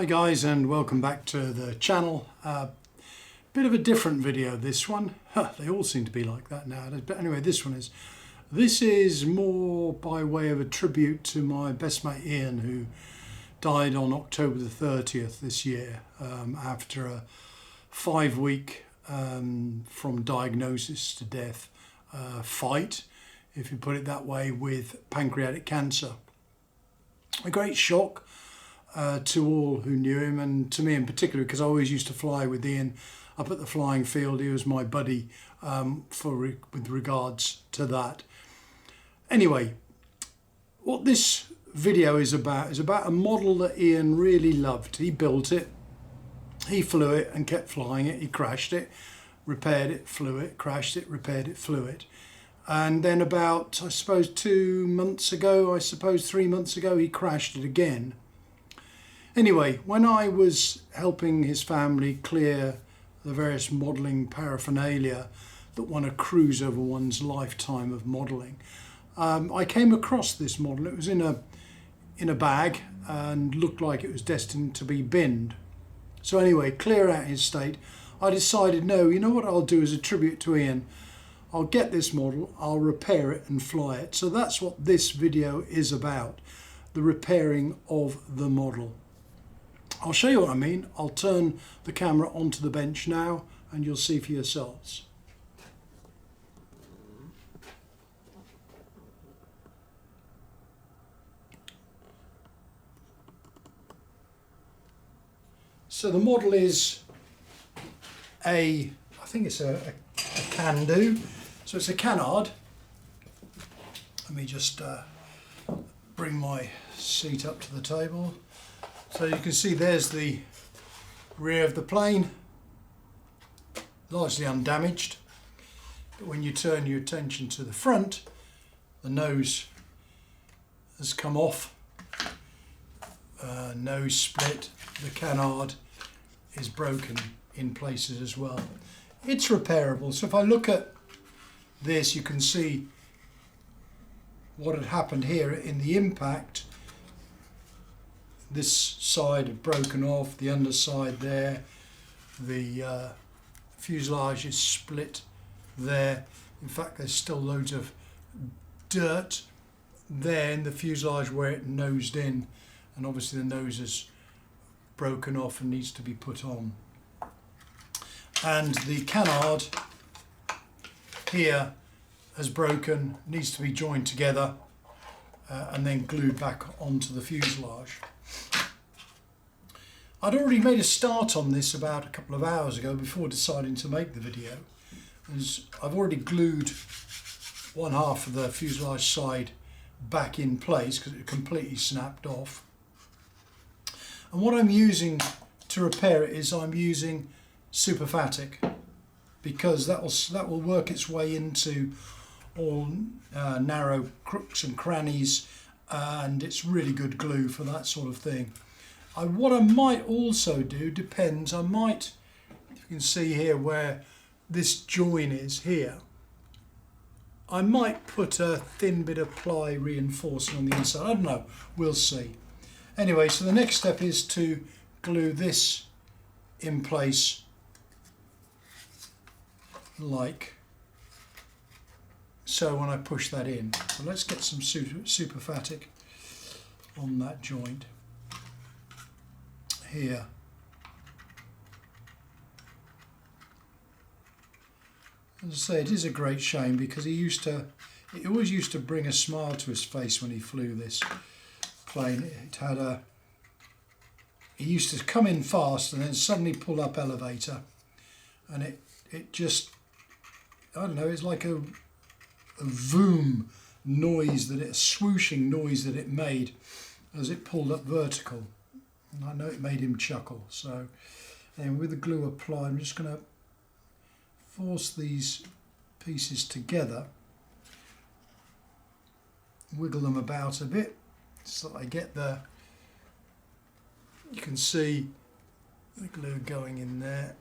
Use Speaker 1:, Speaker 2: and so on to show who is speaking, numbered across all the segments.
Speaker 1: Hi guys, and welcome back to the channel. Bit of a different video, this one. They all seem to be like that nowadays, but anyway, this is more by way of a tribute to my best mate Ian, who died on October the 30th this year, after a 5-week from diagnosis to death fight, if you put it that way, with pancreatic cancer. A great shock to all who knew him, and to me in particular, because I always used to fly with Ian up at the flying field. He was my buddy with regards to that. Anyway, what this video is about a model that Ian really loved. He built it, he flew it and kept flying it. He crashed it, repaired it, flew it, crashed it, repaired it, flew it. And then about, I suppose 3 months ago, he crashed it again. Anyway, when I was helping his family clear the various modelling paraphernalia that one accrues over one's lifetime of modelling, I came across this model. It was in a bag and looked like it was destined to be binned. So anyway, clear out his state, I decided, no, you know what I'll do as a tribute to Ian? I'll get this model, I'll repair it and fly it. So that's what this video is about, the repairing of the model. I'll show you what I mean. I'll turn the camera onto the bench now and you'll see for yourselves. So the model is I think it's a CanDoo. So it's a canard. Let me just bring my seat up to the table. So you can see there's the rear of the plane, largely undamaged. But when you turn your attention to the front, the nose has come off, nose split, the canard is broken in places as well. It's repairable. So if I look at this, you can see what had happened here in the impact. This side had broken off, the underside there, the fuselage is split there. In fact, there's still loads of dirt there in the fuselage where it nosed in, and obviously the nose is broken off and needs to be put on. And the canard here has broken, needs to be joined together and then glued back onto the fuselage. I'd already made a start on this about a couple of hours ago before deciding to make the video. As I've already glued one half of the fuselage side back in place because it completely snapped off. And what I'm using to repair it is I'm using Superfatic, because that will work its way into all narrow crooks and crannies, and it's really good glue for that sort of thing. What I might also do depends. I might, you can see here where this join is here, I might put a thin bit of ply reinforcing on the inside. I don't know, we'll see. Anyway, so the next step is to glue this in place like so when I push that in. So let's get some Superfatic on that joint here. As I say, it is a great shame because he always used to bring a smile to his face when he flew this plane. He used to come in fast and then suddenly pull up elevator, and it just, I don't know, it's like a voom noise, a swooshing noise that it made as it pulled up vertical. And I know it made him chuckle. So, and with the glue applied, I'm just going to force these pieces together, wiggle them about a bit so that I get you can see the glue going in there.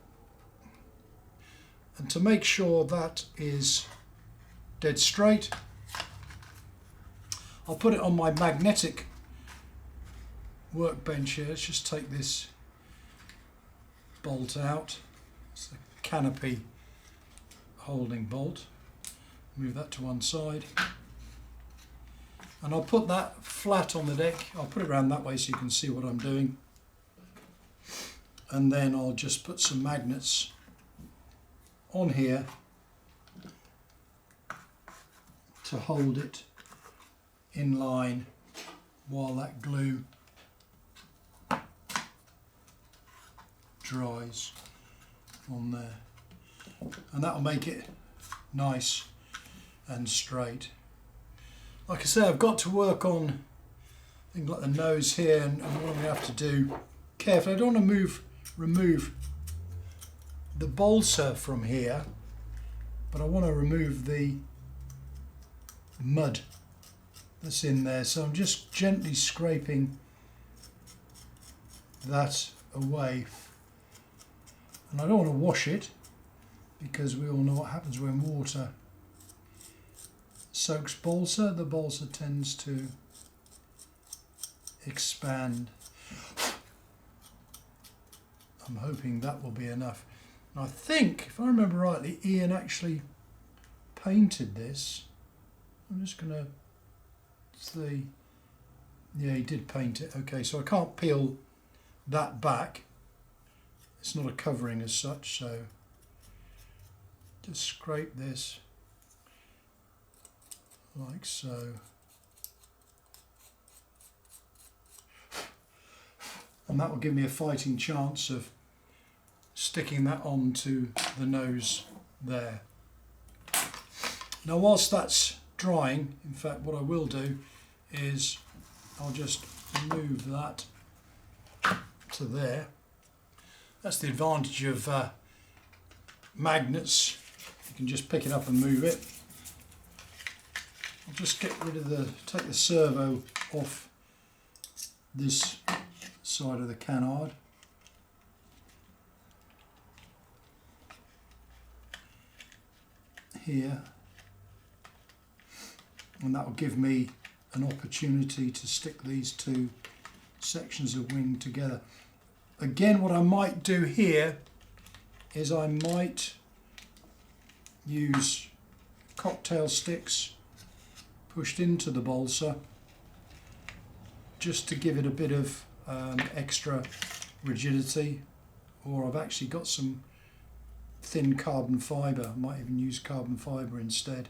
Speaker 1: And to make sure that is dead straight, I'll put it on my magnetic workbench here. Let's just take this bolt out. It's the canopy holding bolt. Move that to one side. And I'll put that flat on the deck. I'll put it around that way so you can see what I'm doing. And then I'll just put some magnets on here to hold it in line while that glue dries on there. And that will make it nice and straight. Like I say, I've got to work on things like the nose here and what I'm going to have to do carefully. I don't want to remove the balsa from here, but I want to remove the mud that's in there. So I'm just gently scraping that away. And I don't want to wash it, because we all know what happens when water soaks balsa. The balsa tends to expand. I'm hoping that will be enough. And I think, if I remember rightly, Ian actually painted this. I'm just going to see. Yeah, he did paint it. Okay, so I can't peel that back. It's not a covering as such, so just scrape this like so. And that will give me a fighting chance of sticking that onto the nose there. Now whilst that's drying, in fact what I will do is I'll just move that to there. That's the advantage of magnets. You can just pick it up and move it. I'll just get rid of take the servo off this side of the canard. Here. And that will give me an opportunity to stick these two sections of wing together. Again, what I might do here is I might use cocktail sticks pushed into the balsa just to give it a bit of extra rigidity, or I've actually got some thin carbon fibre. I might even use carbon fibre instead.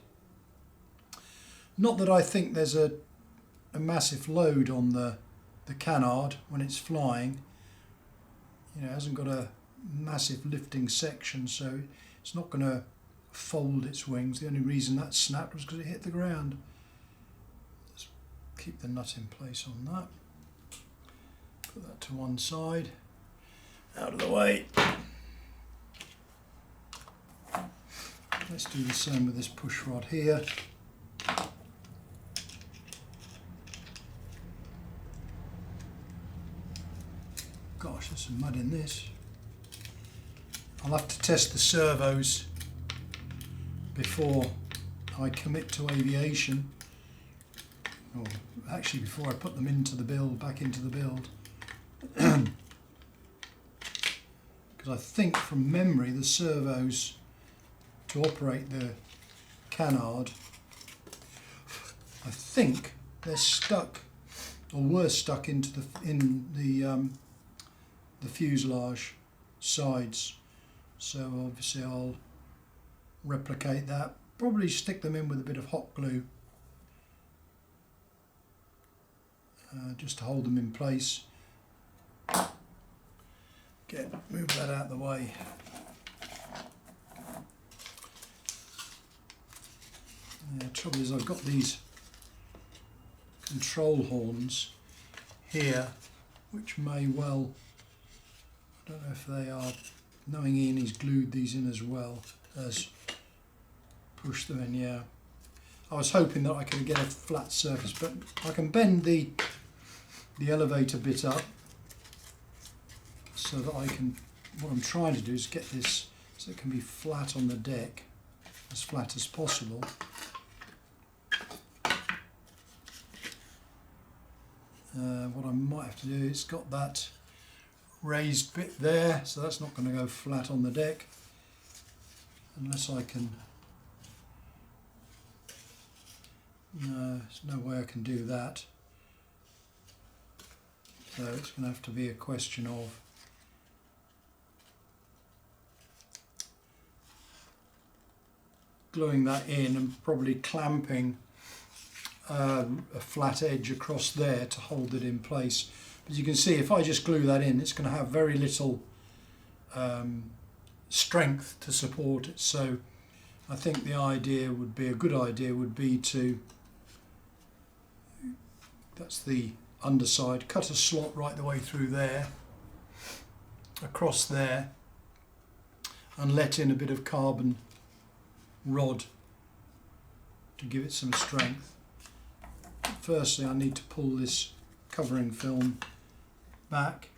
Speaker 1: Not that I think there's a massive load on the canard when it's flying. You know, it hasn't got a massive lifting section, so it's not going to fold its wings. The only reason that snapped was because it hit the ground. Let's keep the nut in place on that. Put that to one side. Out of the way. Let's do the same with this push rod here. Gosh, there's some mud in this. I'll have to test the servos before I commit to aviation, or actually before I put them into the build, back into the build. Because I think from memory the servos to operate the canard, I think they're stuck, or were stuck into the fuselage sides. So obviously I'll replicate that, probably stick them in with a bit of hot glue just to hold them in place. Move that out of the way. The trouble is I've got these control horns here which may well, I don't know if they are, knowing Ian he's glued these in as well as pushed them in. Yeah, I was hoping that I could get a flat surface, but I can bend the elevator bit up so that I can, what I'm trying to do is get this so it can be flat on the deck, as flat as possible. What I might have to do, it's got that raised bit there, so that's not going to go flat on the deck unless I can. No, there's no way I can do that. So it's going to have to be a question of gluing that in and probably clamping a flat edge across there to hold it in place. But you can see if I just glue that in, it's going to have very little strength to support it. So I think the idea would be, a good idea would be to, that's the underside, cut a slot right the way through there, across there, and let in a bit of carbon rod to give it some strength. Firstly, I need to pull this covering film back.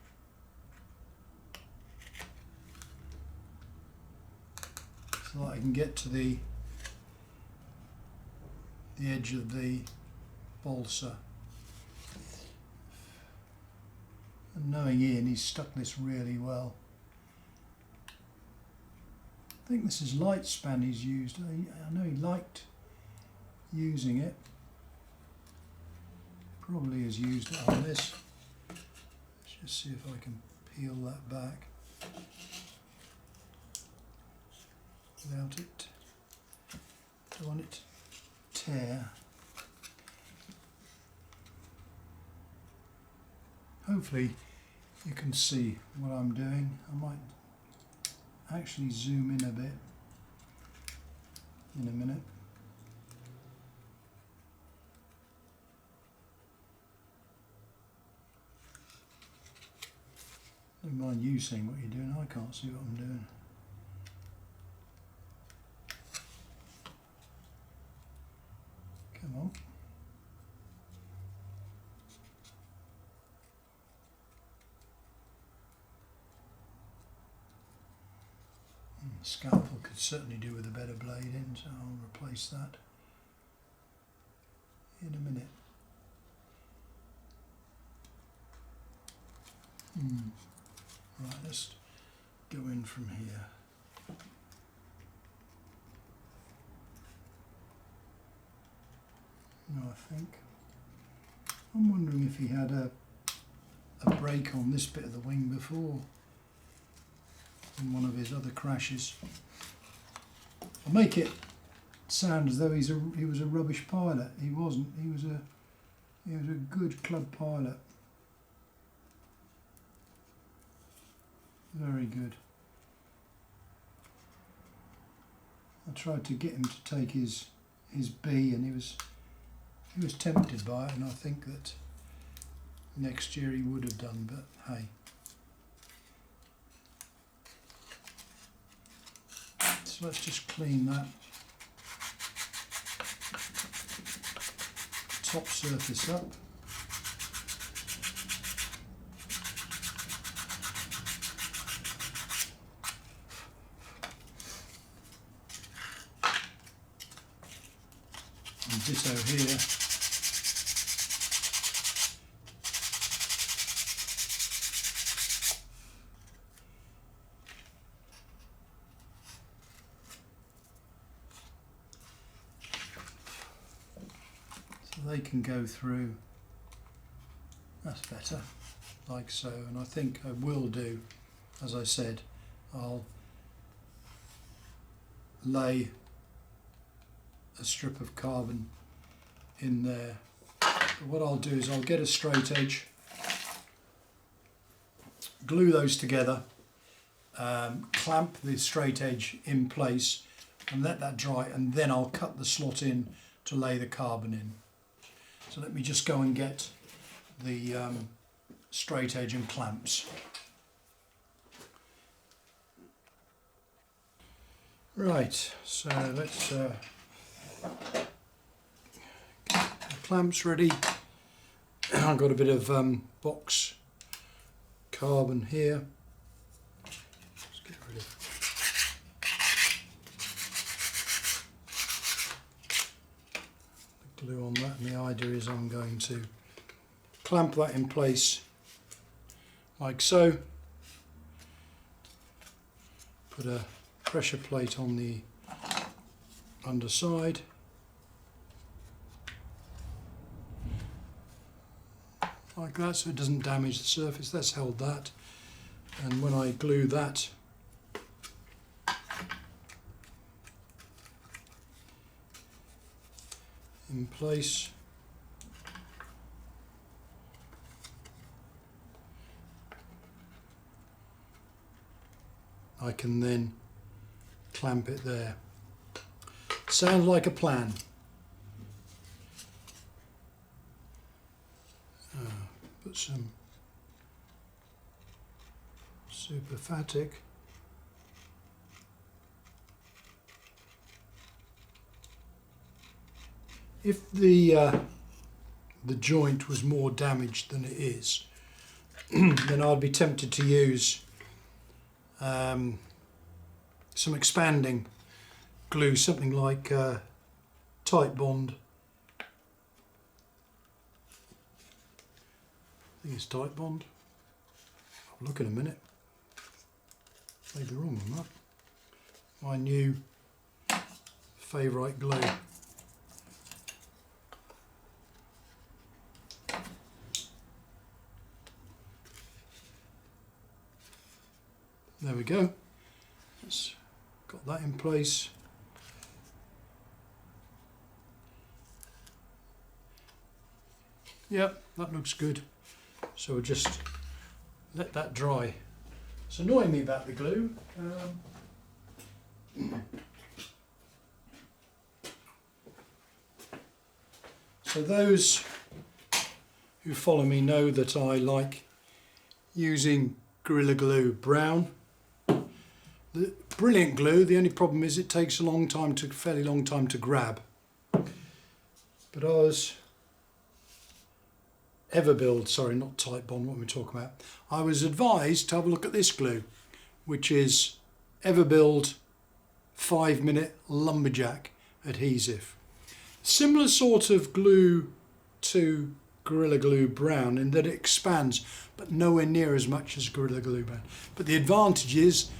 Speaker 1: So that I can get to the edge of the balsa. And knowing Ian, he's stuck this really well. I think this is light span he's used. I know he liked using it. Probably has used it on this. Let's just see if I can peel that back without it. Don't want it to tear. Hopefully you can see what I'm doing. I might actually zoom in a bit in a minute. Don't mind you seeing what you're doing, I can't see what I'm doing. Come on. The scalpel could certainly do with a better blade in, so I'll replace that in a minute. Right, let's go in from here. No, I think. I'm wondering if he had a break on this bit of the wing before in one of his other crashes. I'll make it sound as though he was a rubbish pilot. He wasn't. He was a good club pilot. Very good. I tried to get him to take his B, and he was tempted by it, and I think that next year he would have done, but hey. So let's just clean that top surface up. And ditto here. They can go through, that's better, like so, and I think I will do, as I said, I'll lay a strip of carbon in there. But what I'll do is I'll get a straight edge, glue those together, clamp the straight edge in place and let that dry, and then I'll cut the slot in to lay the carbon in. So let me just go and get the straight edge and clamps. Right, so let's get the clamps ready. I've got a bit of box carbon here. Let's get rid of glue on that, and the idea is I'm going to clamp that in place like so. Put a pressure plate on the underside. Like that, so it doesn't damage the surface. That's held that. And when I glue that in place, I can then clamp it there. Sounds like a plan. Put some superphatic. If the joint was more damaged than it is, then I'd be tempted to use some expanding glue, something like Tight Bond. I think it's Tight Bond. I'll look in a minute. Maybe wrong on that. My new favourite glue. There we go. Let's got that in place. Yep, that looks good. So we'll just let that dry. It's annoying me about the glue. So those who follow me know that I like using Gorilla Glue Brown. The brilliant glue. The only problem is it takes a long time to, fairly long time to grab. But ours, Everbuild, sorry, not Tight Bond, what we're talking about. I was advised to have a look at this glue, which is Everbuild 5-minute lumberjack adhesive. Similar sort of glue to Gorilla Glue Brown in that it expands, but nowhere near as much as Gorilla Glue Brown. But the advantage is,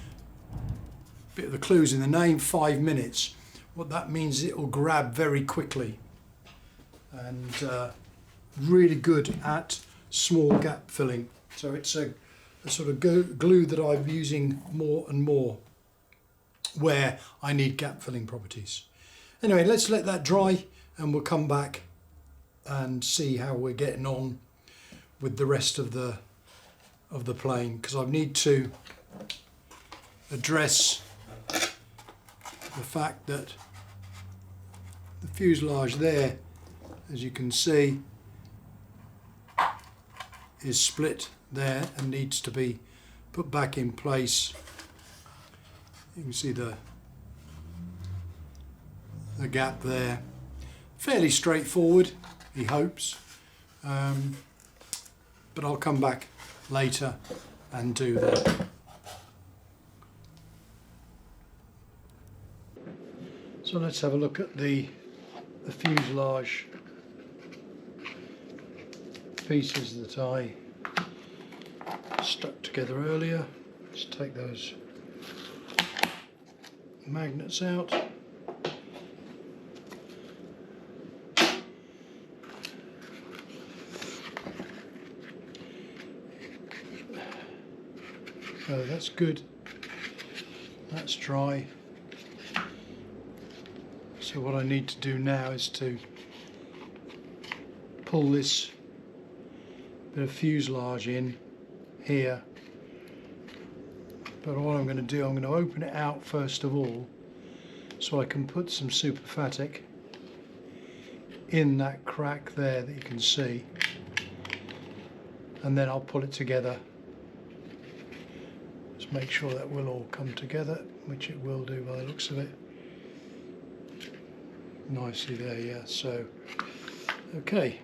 Speaker 1: a bit of the clues in the name, 5 minutes. What that means is it will grab very quickly, and really good at small gap filling. So it's a sort of glue that I'm using more and more where I need gap filling properties. Anyway, let's let that dry and we'll come back and see how we're getting on with the rest of the plane, because I need to address the fact that the fuselage there, as you can see, is split there and needs to be put back in place. You can see the gap there. Fairly straightforward, he hopes, but I'll come back later and do that. So let's have a look at the fuselage pieces that I stuck together earlier. Let's take those magnets out. Oh, that's good. That's dry. So what I need to do now is to pull this bit of fuselage in here. But what I'm going to do, I'm going to open it out first of all so I can put some superphatic in that crack there that you can see, and then I'll pull it together. Just make sure that will all come together, which it will do by the looks of it. Nicely there, yeah. So, okay.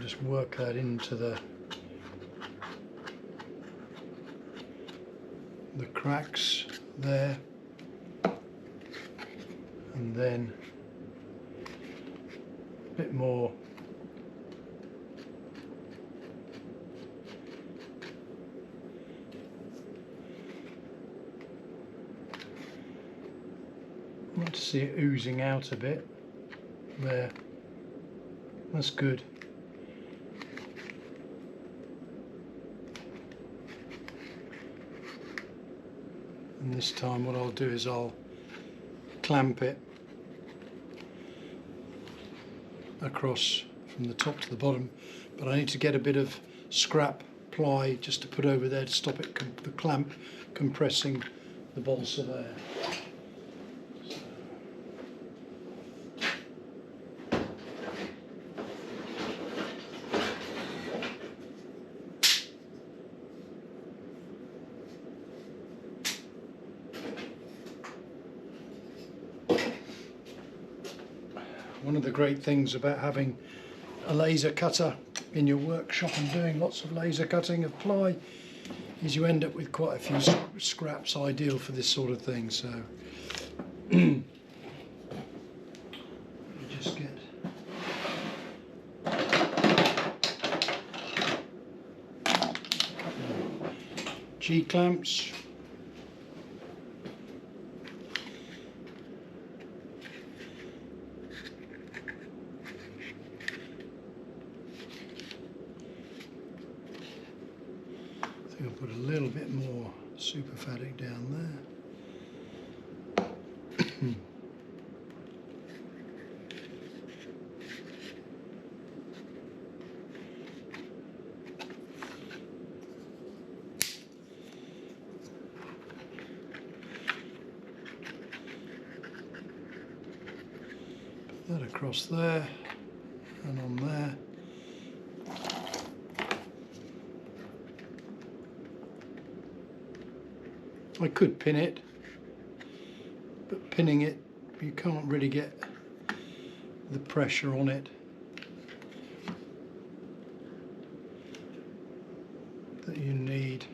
Speaker 1: just work that into the cracks there, and then a bit more I want to see it oozing out a bit there. That's good. And this time what I'll do is I'll clamp it across from the top to the bottom, but I need to get a bit of scrap ply just to put over there to stop it, the clamp compressing the balsa there. One of the great things about having a laser cutter in your workshop and doing lots of laser cutting of ply is you end up with quite a few scraps, ideal for this sort of thing. So you just get G-clamps. I'll put a little bit more superfatic down there. Put that across there and on there. I could pin it, but pinning it, you can't really get the pressure on it that you need.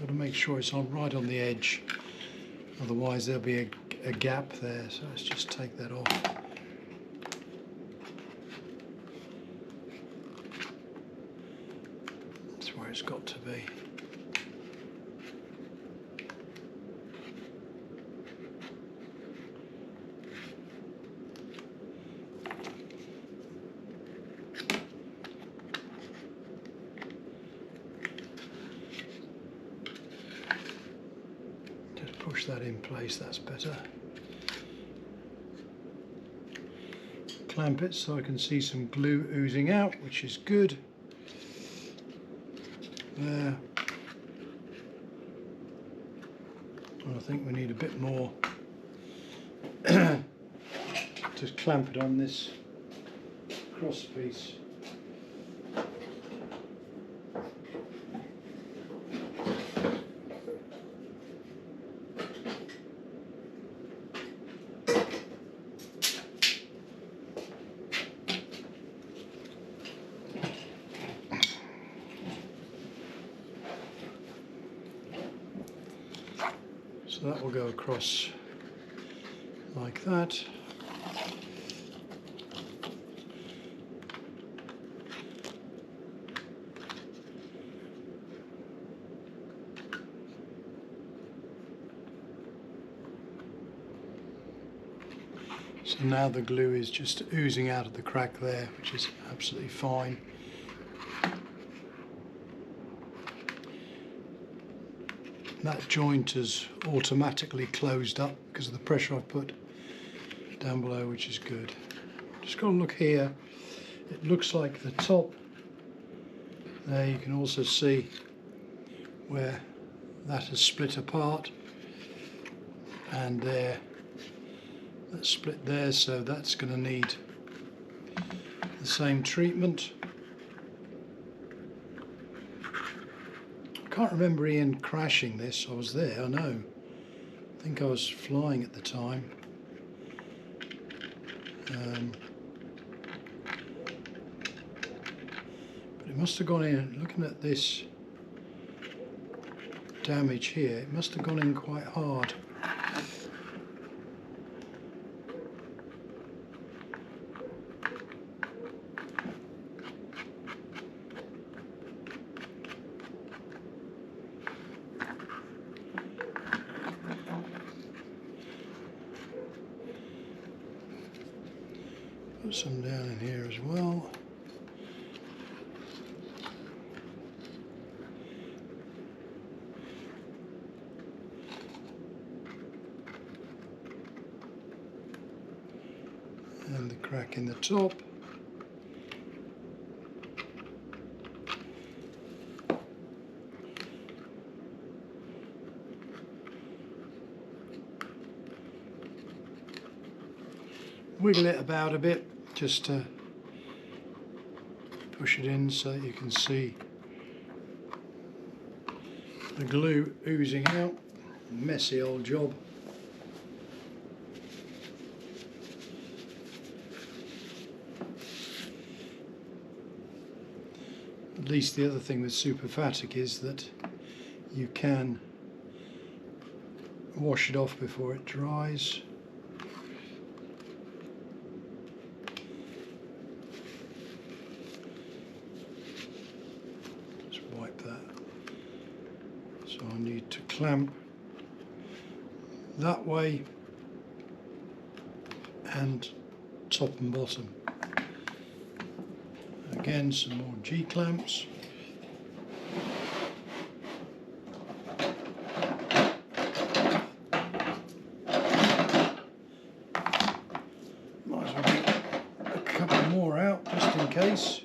Speaker 1: Got to make sure it's on right on the edge, otherwise there'll be a gap there. So let's just take that off. Where it's got to be. Just push that in place, that's better. Clamp it so I can see some glue oozing out, which is good. There. And I think we need a bit more to clamp it on this cross piece. So that will go across like that. So now the glue is just oozing out of the crack there, which is absolutely fine. That joint has automatically closed up because of the pressure I've put down below, which is good. Just got to look here. It looks like the top there, you can also see where that has split apart, and there, that's split there, so that's going to need the same treatment. I can't remember Ian crashing this. I was there, I know. I think I was flying at the time. But it must have gone in, looking at this damage here, it must have gone in quite hard. Put some down in here as well. And the crack in the top. Wiggle it about a bit just to push it in so that you can see the glue oozing out. Messy old job. At least the other thing with Superfatic is that you can wash it off before it dries. Just wipe that. So I need to clamp that way and top and bottom. Again, some more G-clamps. Might as well get a couple more out just in case.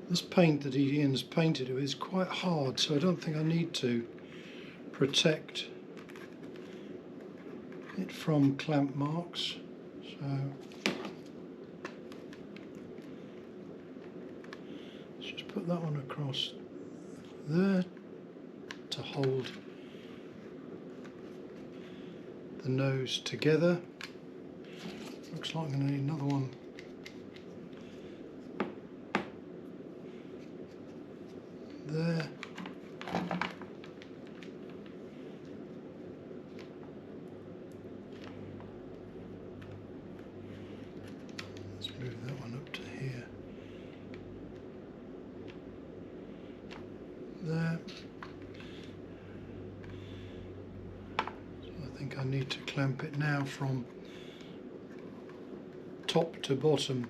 Speaker 1: This paint that Ian's painted is quite hard, so I don't think I need to protect it from clamp marks. So let's just put that one across there to hold the nose together. Looks like I'm going to need another one there. Let's move that one up to here. There. So I think I need to clamp it now from top to bottom.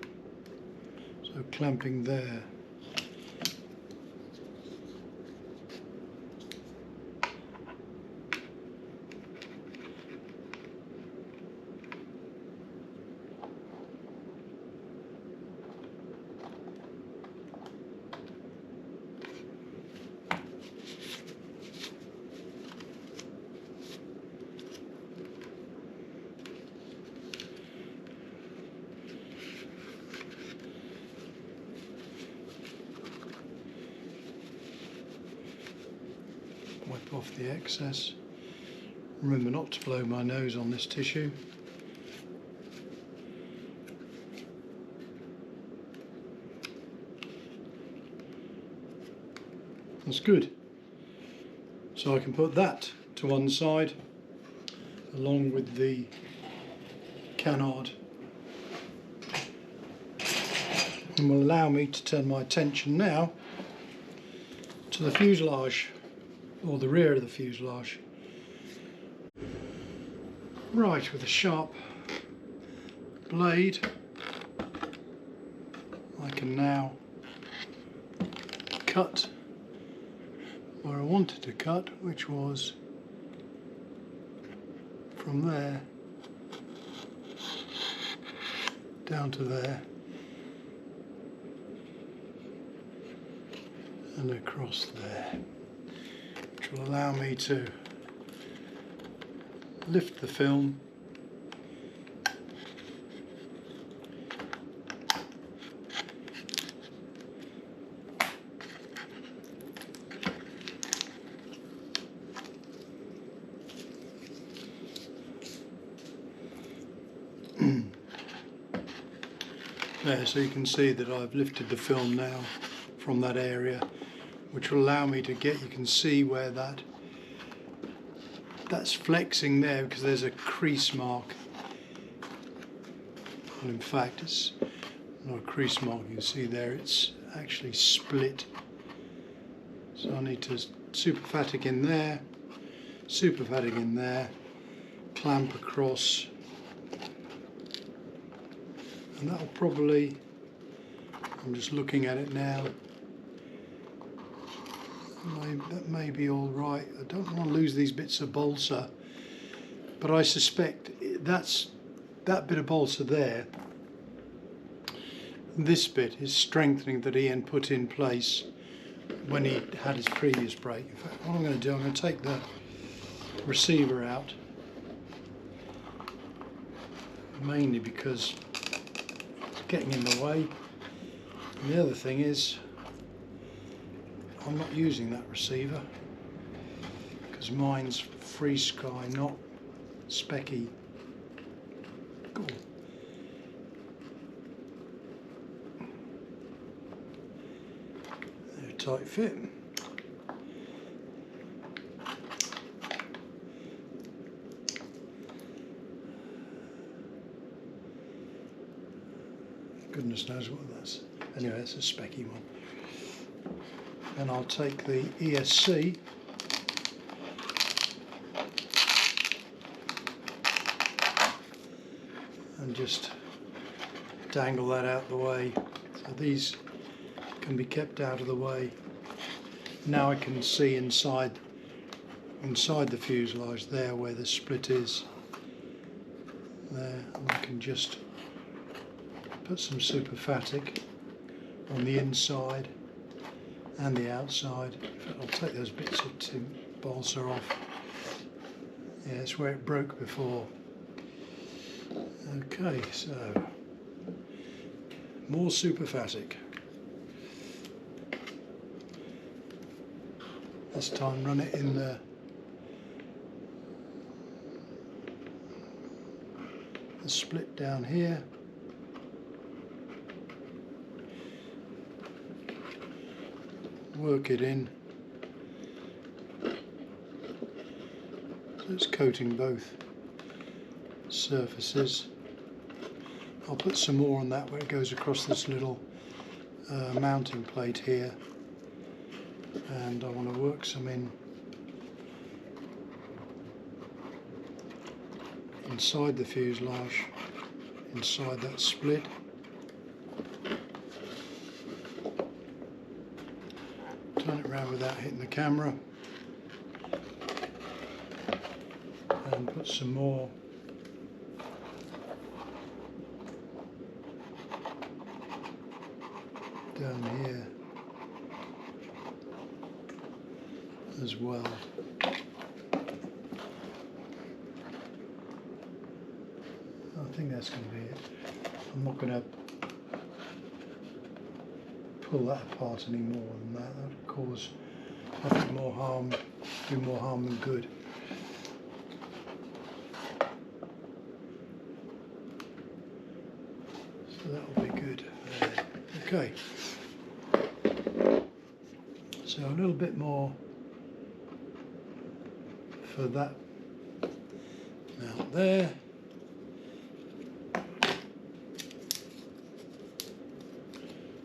Speaker 1: So clamping there. Wipe off the excess. Remember not to blow my nose on this tissue. That's good. So I can put that to one side along with the canard, and will allow me to turn my attention now to the fuselage, or the rear of the fuselage. Right, with a sharp blade I can now cut where I wanted to cut, which was from there down to there and across there, which will allow me to lift the film There, so you can see that I've lifted the film now from that area, which will allow me to get, you can see where that's flexing there because there's a crease mark. Well, in fact, it's not a crease mark, you can see there, it's actually split. So I need to superfatic in there, superfatic in there, clamp across, and that'll probably, I'm just looking at it now, that may be all right. I don't want to lose these bits of balsa, but I suspect that bit of balsa there, this bit is strengthening that Ian put in place when he had his previous brake. In fact, what I'm going to do, I'm going to take the receiver out, mainly because it's getting in the way. And the other thing is, I'm not using that receiver because mine's free sky, not specky. Cool. They're a tight fit. Goodness knows what that's. Anyway, that's a specky one. And I'll take the ESC and just dangle that out the way. So these can be kept out of the way. Now I can see inside the fuselage there where the split is. There, and I can just put some superfatic on the inside and the outside. In fact, I'll take those bits of balsa off. Yeah, it's where it broke before. Okay, so more superfatic. This time run it in the split down here. Work it in. So it's coating both surfaces. I'll put some more on that where it goes across this little mounting plate here, and I want to work some inside the fuselage, inside that split. Turn it around without hitting the camera, and put some more down here as well. I think that's going to be it. I'm not going to pull that apart any more than that. That would cause, I think, more harm, do more harm than good. So that'll be good. Okay. So a little bit more for that out there.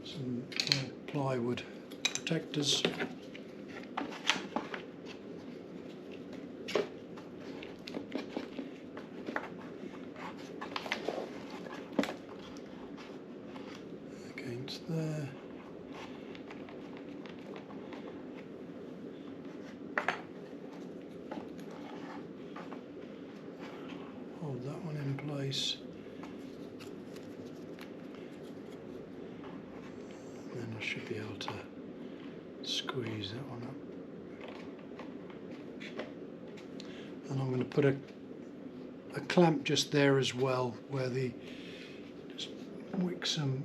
Speaker 1: Some plywood protectors. Against there. Hold that one in place. Then I should be able to squeeze that one up. And I'm going to put a clamp just there as well, where just wick some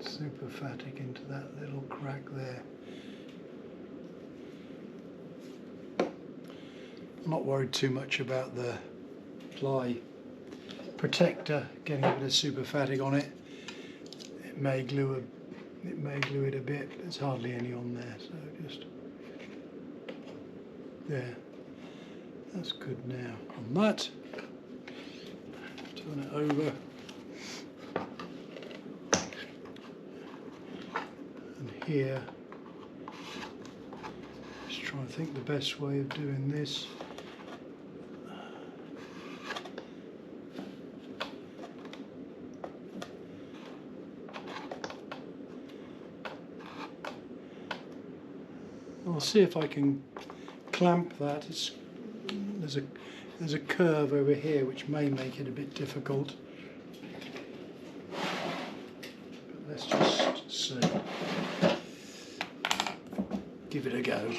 Speaker 1: superfatic into that little crack there. I'm not worried too much about the ply protector getting a bit of superfatic on it. it may glue it a bit, but there's hardly any on there, so just there. That's good now on that. Turn it over. And here, just trying to think the best way of doing this. I'll see if I can clamp that. There's a curve over here which may make it a bit difficult. But let's just see. Give it a go.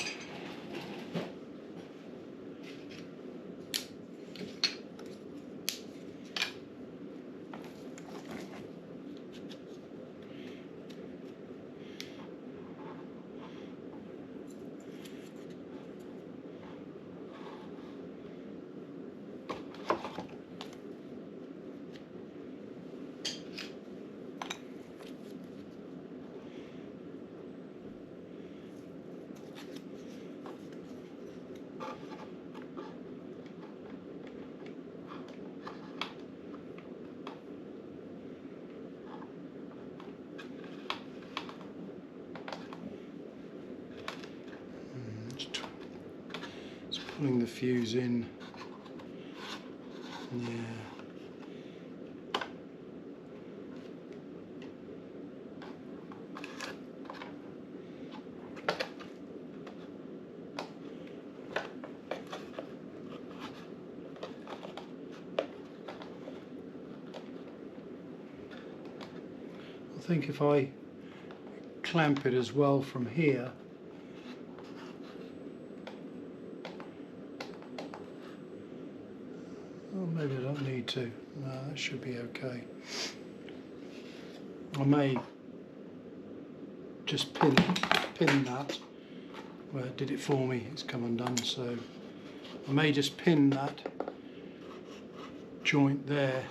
Speaker 1: Pulling the fuse in. Yeah. I think if I clamp it as well from here, maybe I don't need to. No, that should be okay. I may just pin that. Well, it did it for me. It's come undone. So I may just pin that joint there.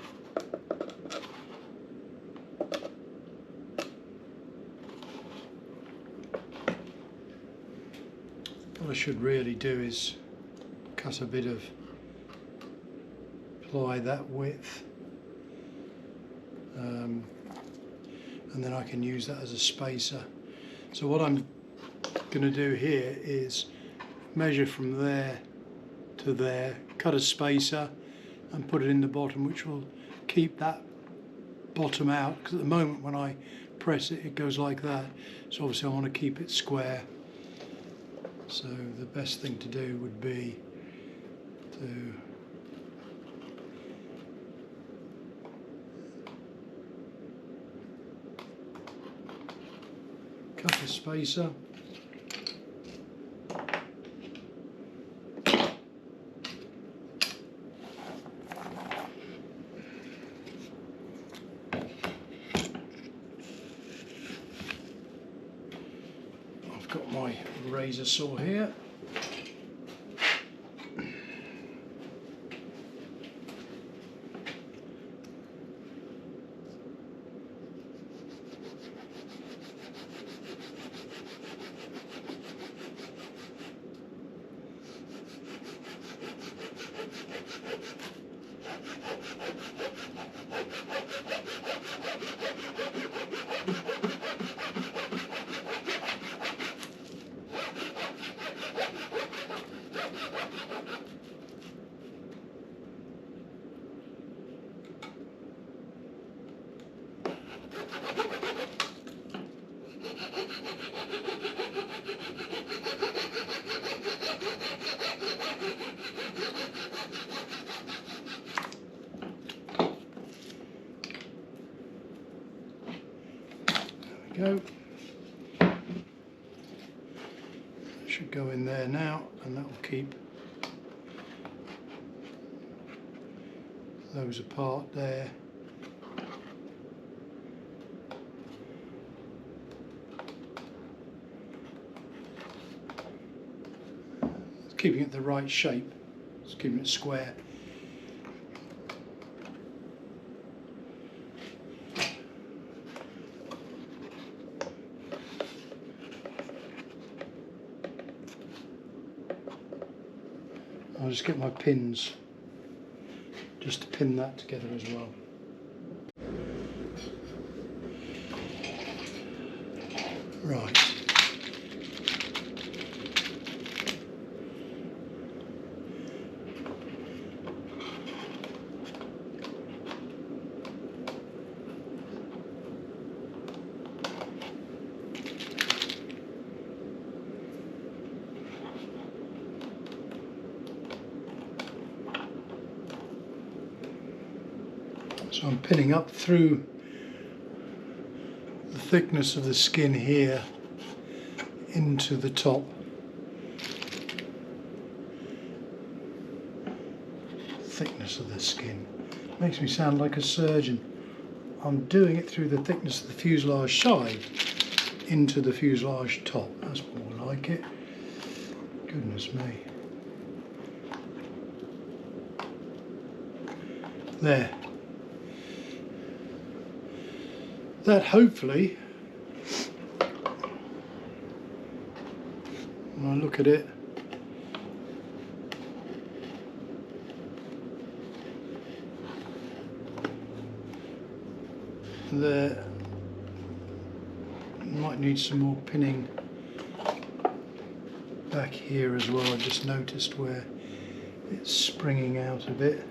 Speaker 1: What I should really do is cut a bit of apply that width, and then I can use that as a spacer. So what I'm going to do here is measure from there to there, cut a spacer and put it in the bottom, which will keep that bottom out, because at the moment when I press it, it goes like that. So obviously I want to keep it square. So the best thing to do would be to cut the spacer. I've got my razor saw here. Go. Should go in there now, and that will keep those apart there. It's keeping it the right shape. It's keeping it square. I'll just get my pins just to pin that together as well. Right. So I'm pinning up through the thickness of the skin here into the top. Thickness of the skin. Makes me sound like a surgeon. I'm doing it through the thickness of the fuselage side into the fuselage top. That's more like it. Goodness me. There. That hopefully, when I look at it, there might need some more pinning back here as well. I just noticed where it's springing out a bit.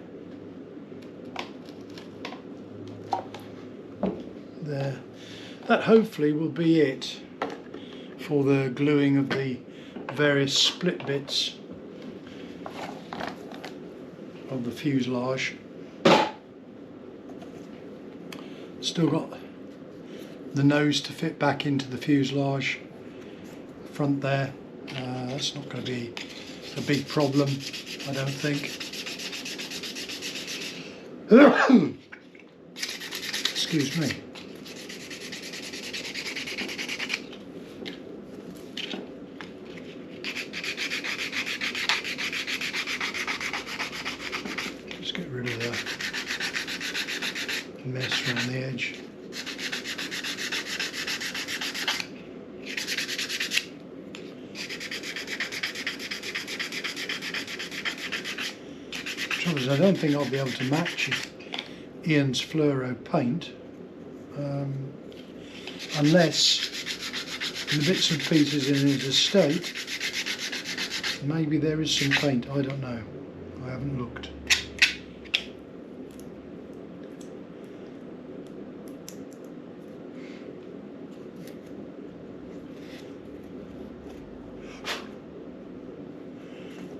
Speaker 1: There. That hopefully will be it for the gluing of the various split bits of the fuselage. Still got the nose to fit back into the fuselage front there. That's not going to be a big problem, I don't think. Excuse me. Just get rid of the mess around the edge. Trouble is, I don't think I'll be able to match Ian's fluoro paint unless the bits and pieces in his estate, maybe there is some paint, I don't know, I haven't looked.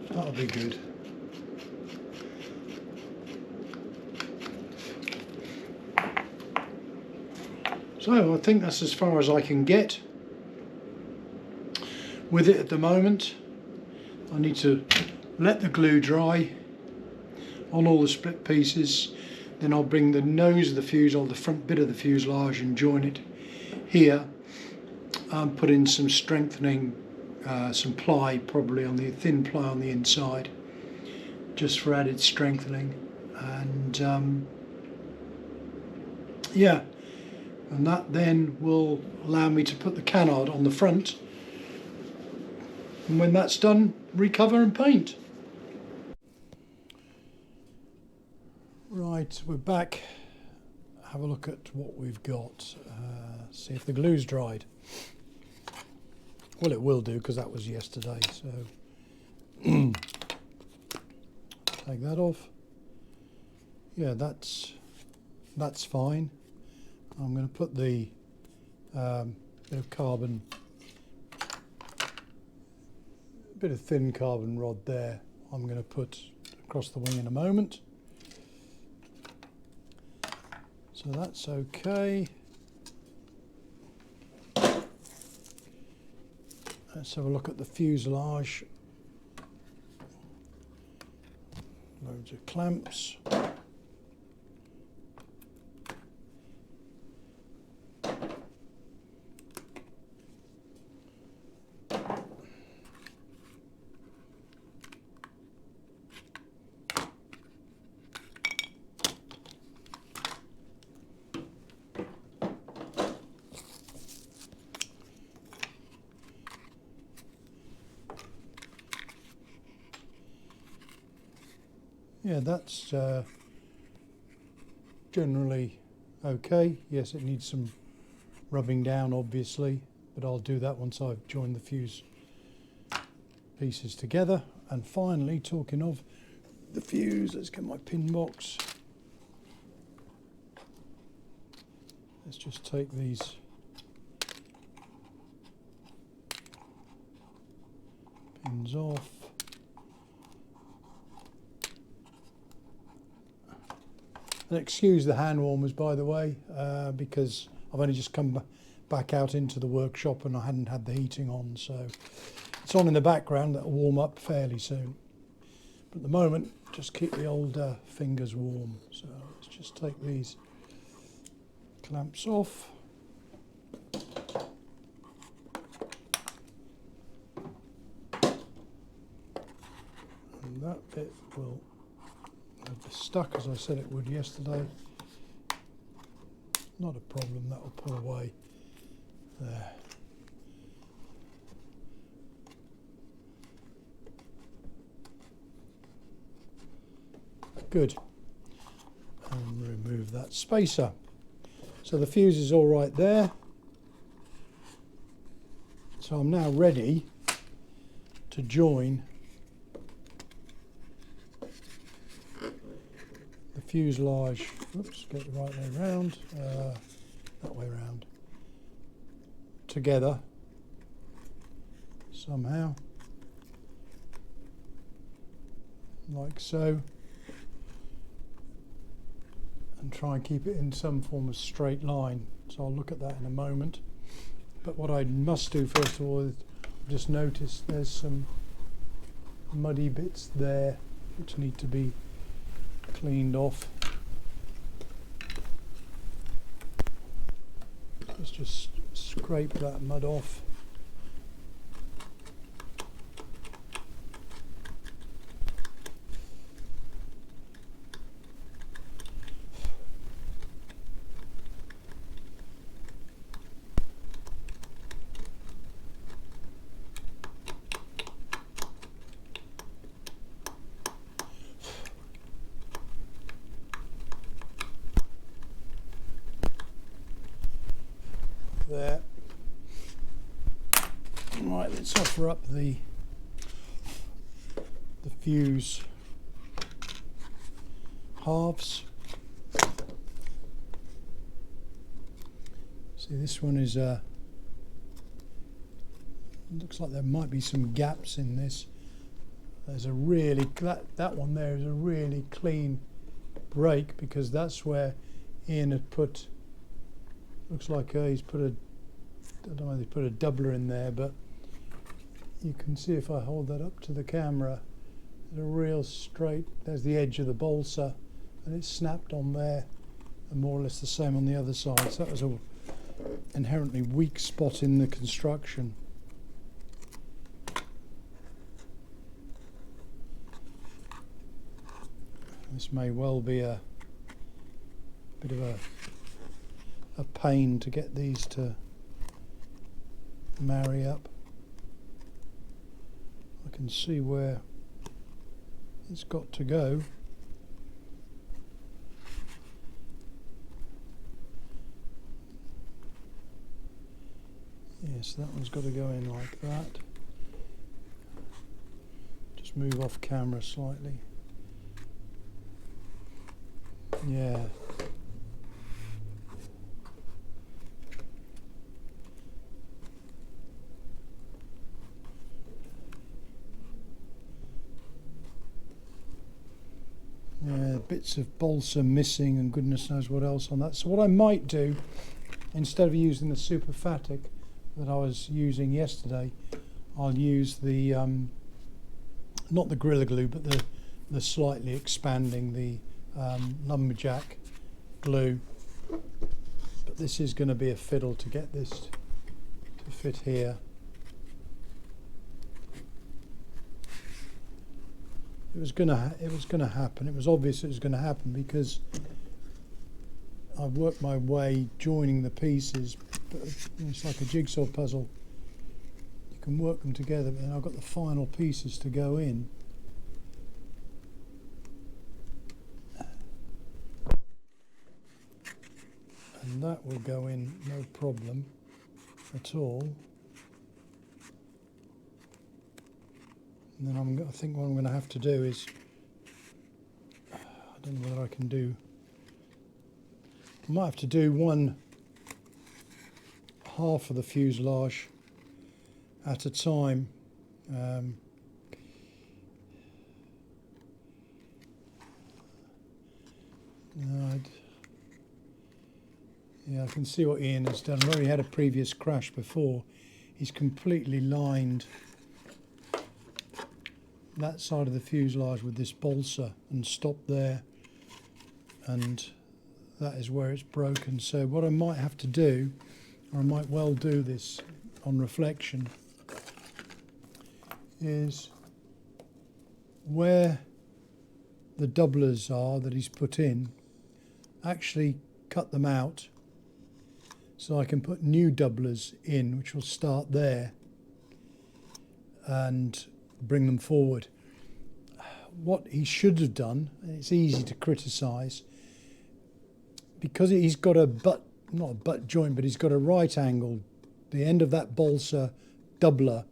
Speaker 1: That'll be good. So I think that's as far as I can get with it at the moment. I need to let the glue dry on all the split pieces. Then I'll bring the nose of the fuselage, the front bit of the fuselage, and join it here. Put in some strengthening, some ply, probably on the thin ply on the inside, just for added strengthening. And yeah. And that then will allow me to put the canard on the front, and when that's done, recover and paint. Right, we're back. Have a look at what we've got. See if the glue's dried. Well, it will do because that was yesterday, so take that off. Yeah, that's fine. I'm going to put the bit of carbon, bit of thin carbon rod there. I'm going to put across the wing in a moment. So that's okay. Let's have a look at the fuselage. Loads of clamps. yeah, that's generally okay. Yes, it needs some rubbing down obviously, but I'll do that once I've joined the fuse pieces together. And finally, talking of the fuse, let's get my pin box. Let's just take these pins off. And excuse the hand warmers, by the way, because I've only just come back out into the workshop and I hadn't had the heating on, so it's on in the background. That'll warm up fairly soon. But at the moment, just keep the old fingers warm. So let's just take these clamps off. And that bit will be stuck as I said it would yesterday. Not a problem, that will pull away there. Good. And remove that spacer. So the fuse is all right there. So I'm now ready to join the fuselage. Oops, get the right way round. That way round. Together somehow, like so, and try and keep it in some form of straight line. So I'll look at that in a moment. But what I must do first of all is just notice there's some muddy bits there which need to be cleaned off. Let's just scrape that mud off. There. Right, let's offer up the fuse halves. See, this one is looks like there might be some gaps in this. There's a really that one there is a really clean break, because that's where Ian had put. Looks like he's put a, I don't know if he's put a doubler in there, but you can see if I hold that up to the camera, there's a real straight, there's the edge of the balsa, and it's snapped on there, and more or less the same on the other side. So that was a inherently weak spot in the construction. This may well be a bit of a pain to get these to marry up. I can see where it's got to go. Yes, that one's got to go in like that. Just move off camera slightly. Yeah. Yeah, bits of balsa missing and goodness knows what else on that. So what I might do, instead of using the Superfatic that I was using yesterday, I'll use the, not the Gorilla Glue, but the slightly expanding, the lumberjack glue. But this is going to be a fiddle to get this to fit here. It was going to happen. It was obvious it was going to happen because I've worked my way joining the pieces, but it's like a jigsaw puzzle. You can work them together, but then I've got the final pieces to go in. and that will go in no problem at all. And then I think what I'm going to have to do is, I don't know whether I can do, I might have to do one half of the fuselage at a time. Yeah, I can see what Ian has done. Where he had a previous crash before, he's completely lined that side of the fuselage with this balsa and stopped there, and that is where it's broken. So what I might have to do, or I might well do this on reflection, is where the doublers are that he's put in, actually cut them out so I can put new doublers in, which will start there and bring them forward. What he should have done, and it's easy to criticise, because he's got a not a butt joint, but he's got a right angle, the end of that balsa doubler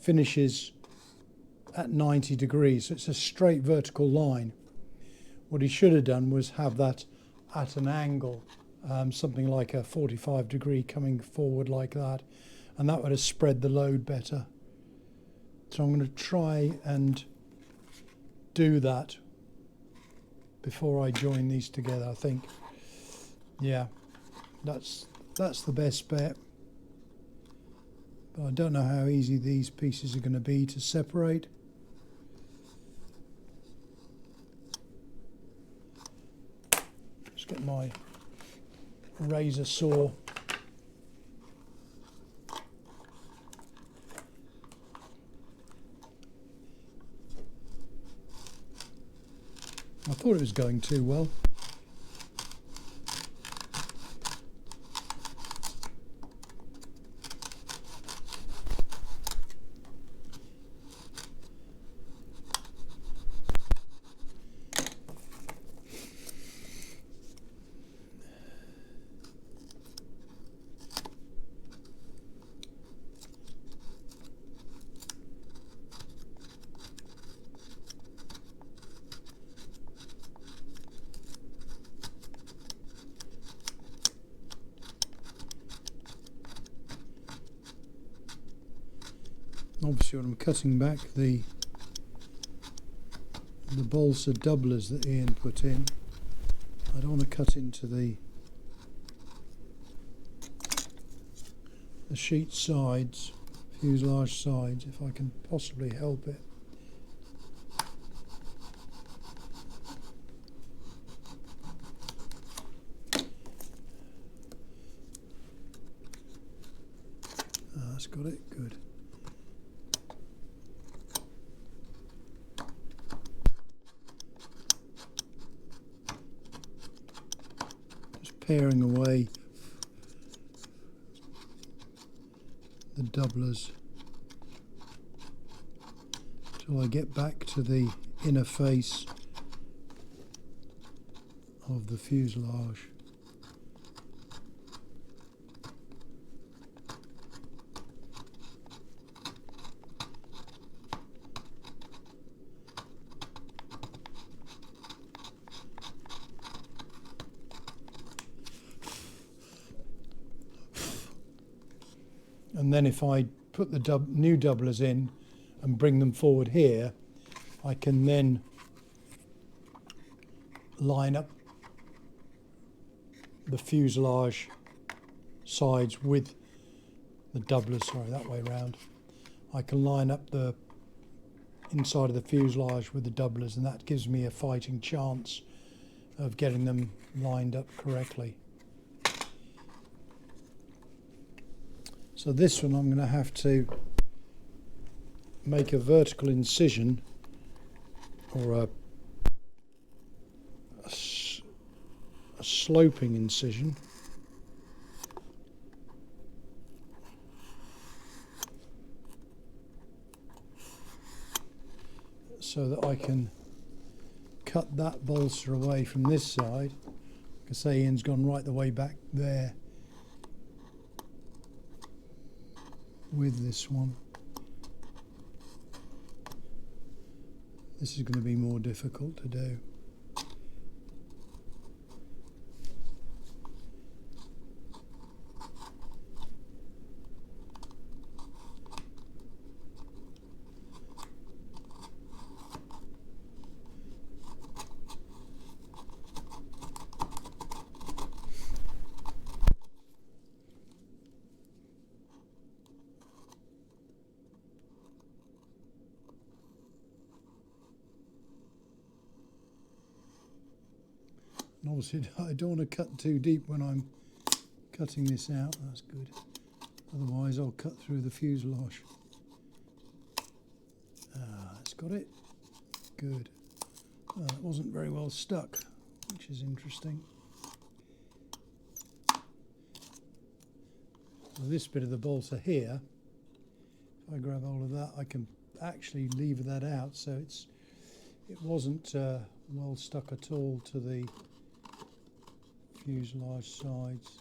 Speaker 1: finishes at 90 degrees, so it's a straight vertical line. What he should have done was have that at an angle, something like a 45 degree coming forward like that, and that would have spread the load better. So I'm going to try and do that before I join these together, I think. Yeah, that's the best bet. But I don't know how easy these pieces are going to be to separate. Just get my razor saw. I thought it was going too well. Obviously when I'm cutting back the balsa doublers that Ian put in, I don't want to cut into the sheet sides, fuselage sides, if I can possibly help it. That's got it, good. Paring away the doublers till I get back to the inner face of the fuselage. And then if I put the new doublers in and bring them forward here, I can then line up the fuselage sides with the doublers, sorry, that way round. I can line up the inside of the fuselage with the doublers, and that gives me a fighting chance of getting them lined up correctly. So this one I'm going to have to make a vertical incision, or a sloping incision, so that I can cut that balsa away from this side, I say, Ian's gone right the way back there with this one. This is going to be more difficult to do. And obviously I don't want to cut too deep when I'm cutting this out. That's good. Otherwise I'll cut through the fuselage. That's got it. Good. It wasn't very well stuck, which is interesting. So this bit of the bolter here, if I grab hold of that, I can actually lever that out, so it wasn't well stuck at all to the fuselage sides.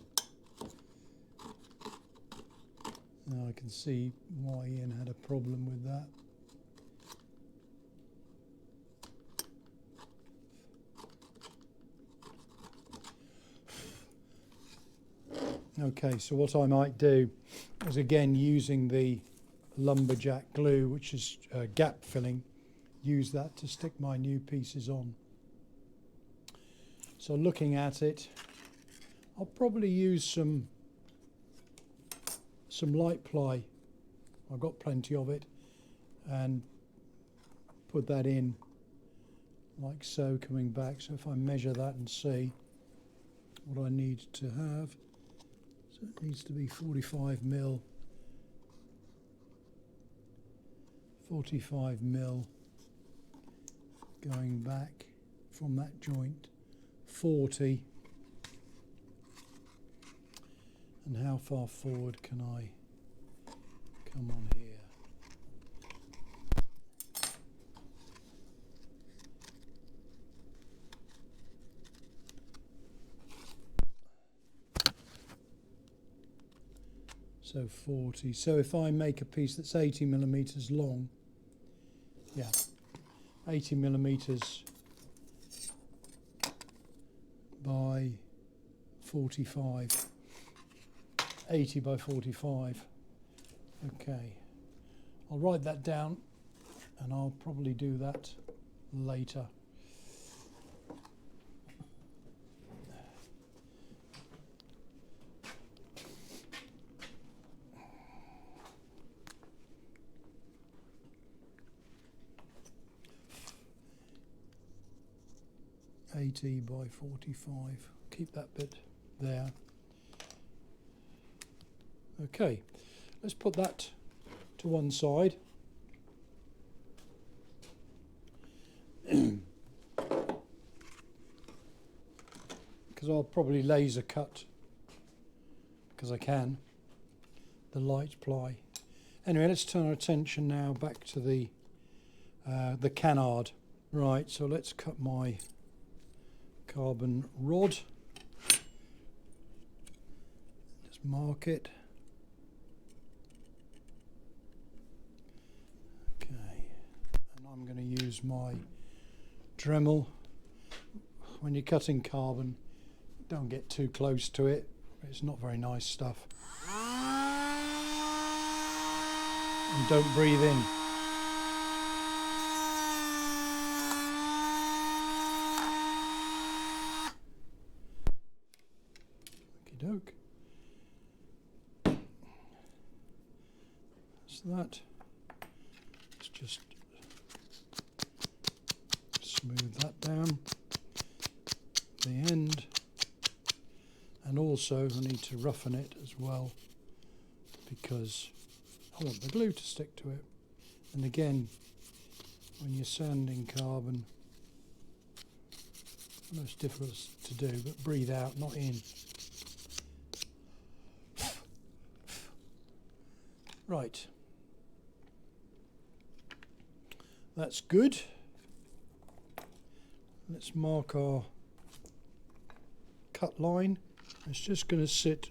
Speaker 1: Now I can see why Ian had a problem with that. Okay, so what I might do is, again, using the lumberjack glue, which is gap filling, use that to stick my new pieces on. So looking at it, I'll probably use some light ply. I've got plenty of it, and put that in like so, coming back. So if I measure that and see what I need to have, so it needs to be 45 mil, 45 mil going back from that joint, 40. And how far forward can I come on here? So 40. So if I make a piece that's 80 millimeters long, yeah, 80 millimeters by 45. 80 by 45. Okay, I'll write that down and I'll probably do that later. .80 by 45. Keep that bit there. Okay, let's put that to one side. Because I'll probably laser cut, because I can, the light ply. Anyway, let's turn our attention now back to the canard. Right, so let's cut my carbon rod. Just mark it. I'm going to use my Dremel. When you're cutting carbon, don't get too close to it. It's not very nice stuff. And don't breathe in. Okie doke. That's that. Let's just smooth that down, the end, and also I need to roughen it as well because I want the glue to stick to it. And again, when you're sanding carbon, most difficult to do, but breathe out, not in. Right, that's good. Let's mark our cut line. It's just going to sit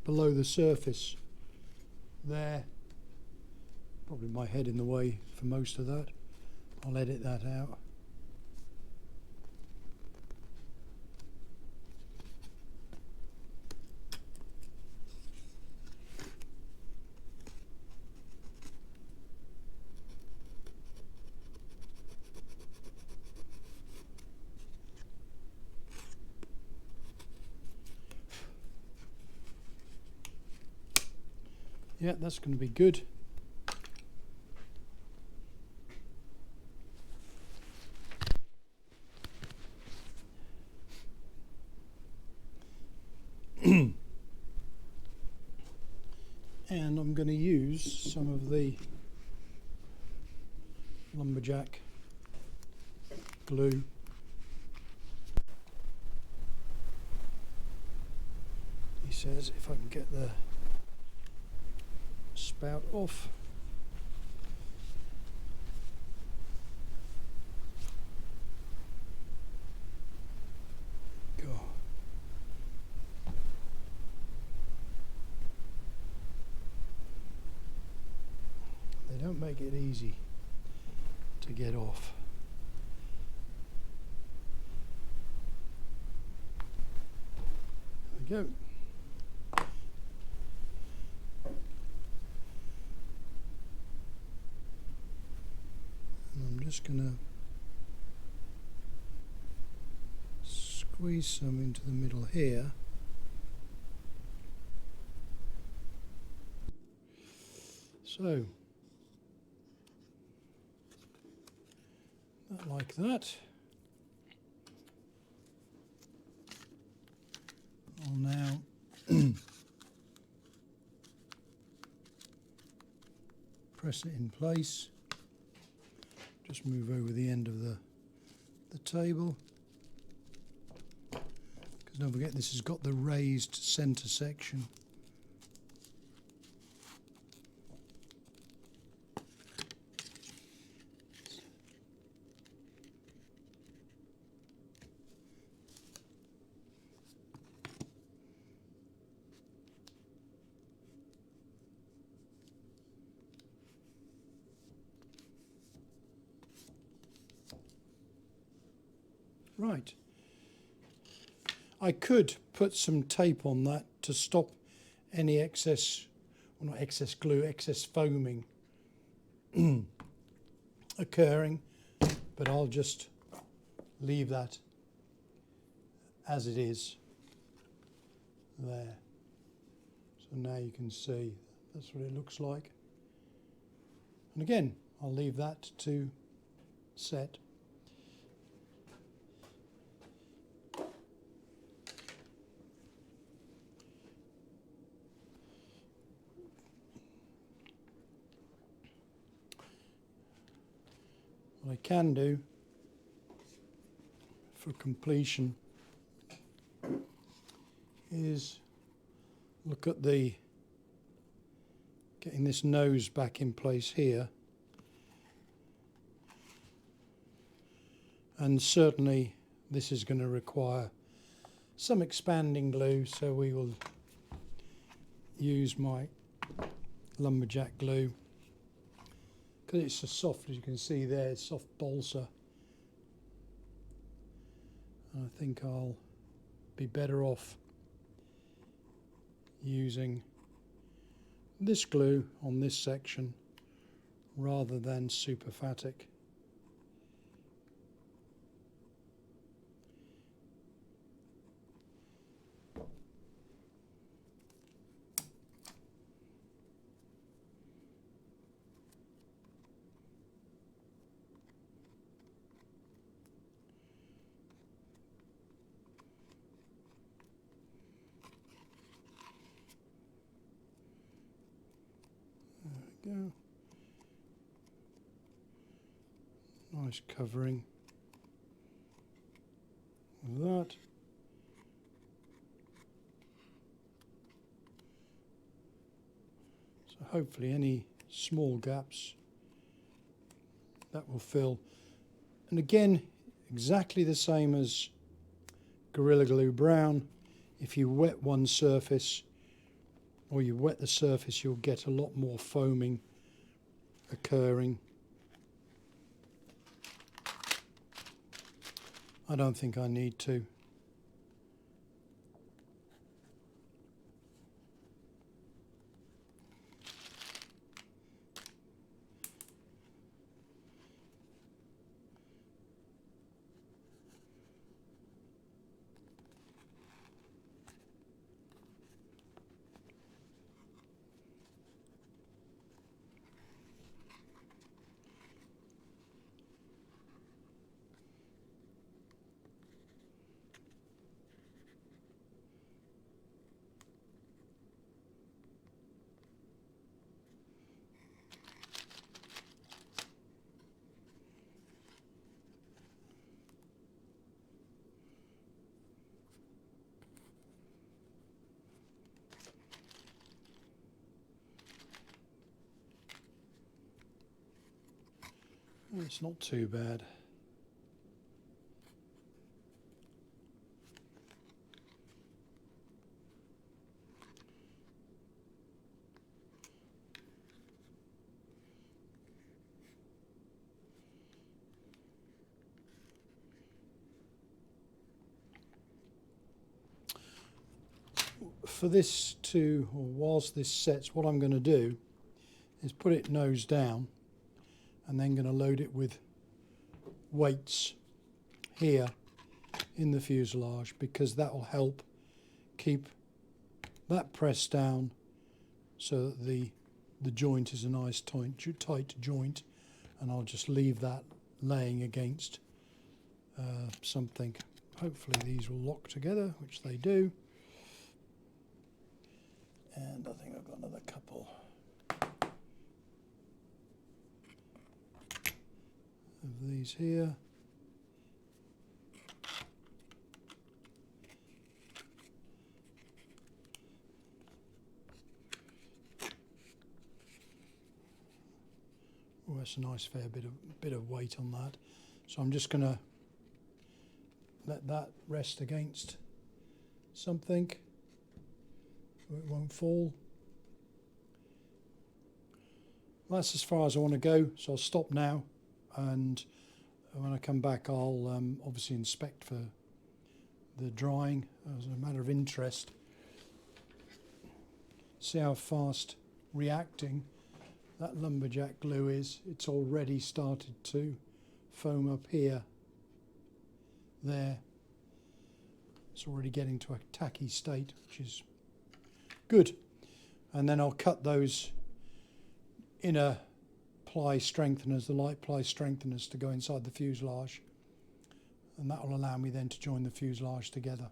Speaker 1: below the surface there. Probably my head in the way for most of that. I'll edit that out. Yeah, that's going to be good. And I'm going to use some of the lumberjack glue. He says if I can get the spout off. God. They don't make it easy to get off. There we go. I'm just going to squeeze some into the middle here. So, that like that. I'll now press it in place. Just move over the end of the table, because don't forget this has got the raised centre section. Right. I could put some tape on that to stop any excess, well not excess glue, excess foaming occurring, but I'll just leave that as it is there. So now you can see that's what it looks like. And again, I'll leave that to set. What I can do for completion is look at the getting this nose back in place here, and certainly this is going to require some expanding glue, so we will use my lumberjack glue. Because it's so soft, as you can see there, it's soft balsa. And I think I'll be better off using this glue on this section rather than superphatic. Go. Nice covering with that. So hopefully any small gaps that will fill. And again, exactly the same as Gorilla Glue brown. If you wet one surface, or you wet the surface, you'll get a lot more foaming occurring. I don't think I need to. It's not too bad. For this to, or whilst this sets, what I'm going to do is put it nose down and then going to load it with weights here in the fuselage, because that will help keep that pressed down so that the joint is a nice tight joint, and I'll just leave that laying against something. Hopefully these will lock together, which they do. And I think I've got another couple of these here. Oh, that's a nice fair bit of weight on that. So I'm just going to let that rest against something so it won't fall. That's as far as I want to go, so I'll stop now, and when I come back I'll obviously inspect for the drying as a matter of interest. See how fast reacting that lumberjack glue is. It's already started to foam up here, there. It's already getting to a tacky state, which is good. And then I'll cut those inner ply strengtheners, the light ply strengtheners, to go inside the fuselage, and that will allow me then to join the fuselage together.